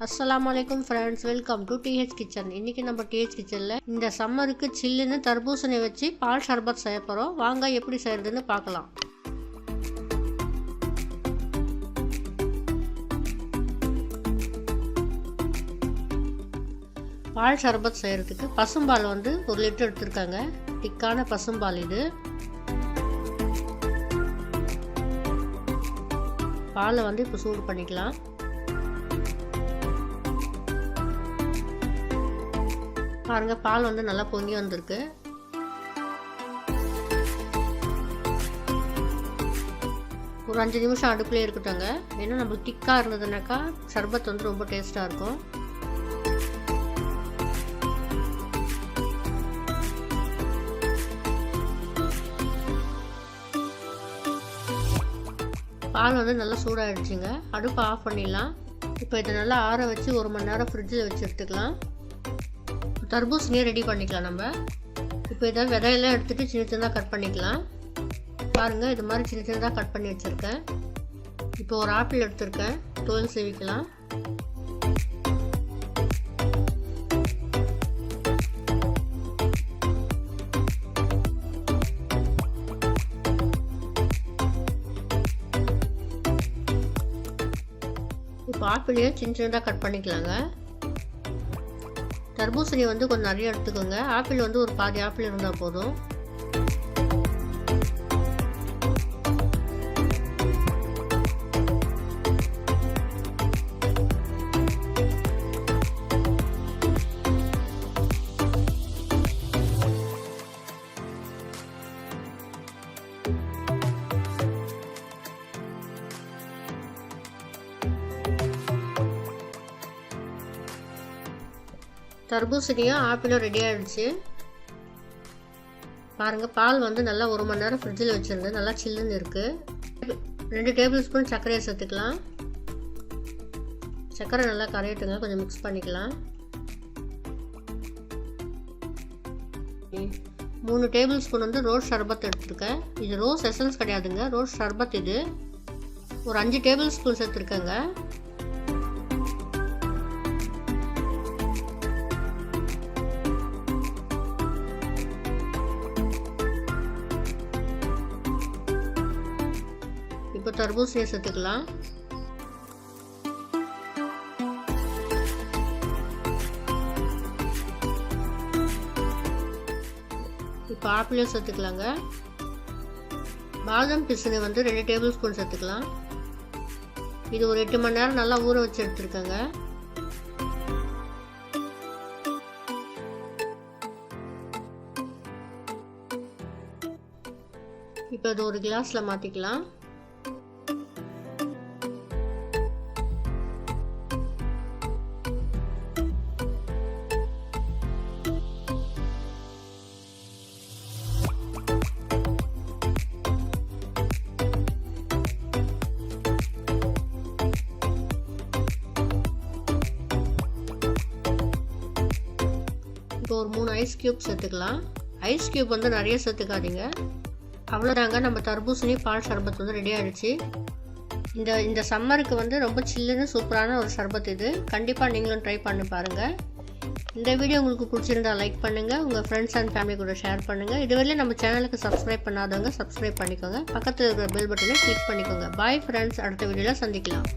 अस्सलामुअलैकुम friends, welcome to TH kitchen. इनकी நம்ம TH கிச்சன்ல இந்த சம்மருக்கு சில்லுன்னு தர்பூசணி வச்சு பால் ஷர்பத் செய்ய போறோம்। வாங்க எப்படி செய்யறதுன்னு பார்க்கலாம்। பால் ஷர்பத் செய்யறதுக்கு பசும்பால் வந்து 1 லிட்டர் எடுத்துருக்காங்க। திக்கான பசும்பால் இது। பாலை வந்து இப்போ சூடு பண்ணிக்கலாம்। பாருங்க, பால் வந்து நல்லா பொங்கி வந்திருக்கு। ஒரு 5 நிமிஷம் அடுப்புலேயே இருக்கட்டுங்க। ஏன்னா நம்மளுக்கு திக்காக இருந்ததுனாக்கா சர்பத் வந்து ரொம்ப டேஸ்ட்டாக இருக்கும்। பால் வந்து நல்லா சூடாகிடுச்சுங்க। அடுப்பை ஆஃப் பண்ணிடலாம்। இப்போ இதை நல்லா ஆற வச்சு 1 மணி நேரம் ஃப்ரிட்ஜில் வச்சு எடுத்துக்கலாம்। தர்பூசணியை ரெடி பண்ணிக்கலாம் நம்ம। இப்போ இதை விதையெல்லாம் எடுத்துகிட்டு சின்ன சின்னதாக கட் பண்ணிக்கலாம்। பாருங்கள், இது மாதிரி சின்ன சின்னதாக கட் பண்ணி வச்சுருக்கேன்। இப்போ ஒரு ஆப்பிள் எடுத்துருக்கேன், தோல் சீவிக்கலாம்। இப்போ ஆப்பிளையும் சின்ன சின்னதாக கட் பண்ணிக்கலாங்க। தர்பூசணி வந்து கொஞ்சம் நிறைய எடுத்துக்கோங்க। ஆப்பிள் வந்து ஒரு பாதி ஆப்பிள் இருந்தால் போதும்। தர்பூசணியும் ஆப்பிளும் ரெடி ஆகிடுச்சு। பாருங்கள், பால் வந்து நல்லா 1 மணி நேரம் ஃப்ரிட்ஜில் வச்சுருந்தேன், நல்லா சில்லுன்னு இருக்குது। 2 டேபிள் ஸ்பூன் சர்க்கரையை சேர்த்துக்கலாம்। சர்க்கரை நல்லா கரையட்டுங்க, கொஞ்சம் மிக்ஸ் பண்ணிக்கலாம்। 3 டேபிள் ஸ்பூன் வந்து ரோஸ் ஷர்பத் எடுத்துருக்கேன்। இது ரோஸ் எசன்ஸ் கிடையாதுங்க, ரோஸ் ஷர்பத் இது। ஒரு 5 டேபிள் ஸ்பூன் சேர்த்துருக்கேங்க। இப்போ தர்பூசணியை சேர்த்துக்கலாம்। இப்போ ஆப்பிளையும் சேர்த்துக்கலாங்க। பாதாம் பிசினை வந்து 2 டேபிள் ஸ்பூன் சேர்த்துக்கலாம்। இது ஒரு 8 மணி நேரம் நல்லா ஊற வச்சு எடுத்துருக்கேங்க। இப்போ அது ஒரு கிளாஸில் மாற்றிக்கலாம்। இப்போ ஒரு 3 ஐஸ் கியூப் சேர்த்துக்கலாம்। ஐஸ் கியூப் வந்து நிறைய சேர்த்துக்காதீங்க। அவ்வளோதாங்க, நம்ம தர்பூசணி பால் ஷர்பத் வந்து ரெடி ஆகிடுச்சு। இந்த சம்மருக்கு வந்து ரொம்ப சில்லுன்னு சூப்பரான ஒரு ஷர்பத் இது। கண்டிப்பாக நீங்களும் ட்ரை பண்ணி பாருங்கள்। இந்த வீடியோ உங்களுக்கு பிடிச்சிருந்தா லைக் பண்ணுங்கள், உங்கள் ஃப்ரெண்ட்ஸ் அண்ட் ஃபேமிலி கூட ஷேர் பண்ணுங்கள்। இதுவரையிலும் நம்ம சேனலுக்கு சப்ஸ்கிரைப் பண்ணாதவங்க சப்ஸ்கிரைப் பண்ணிக்கோங்க। பக்கத்தில் இருக்கிற பெல் பட்டனை கிளிக் பண்ணிக்கோங்க। பாய் ஃப்ரெண்ட்ஸ், அடுத்த வீடியோவில் சந்திக்கலாம்।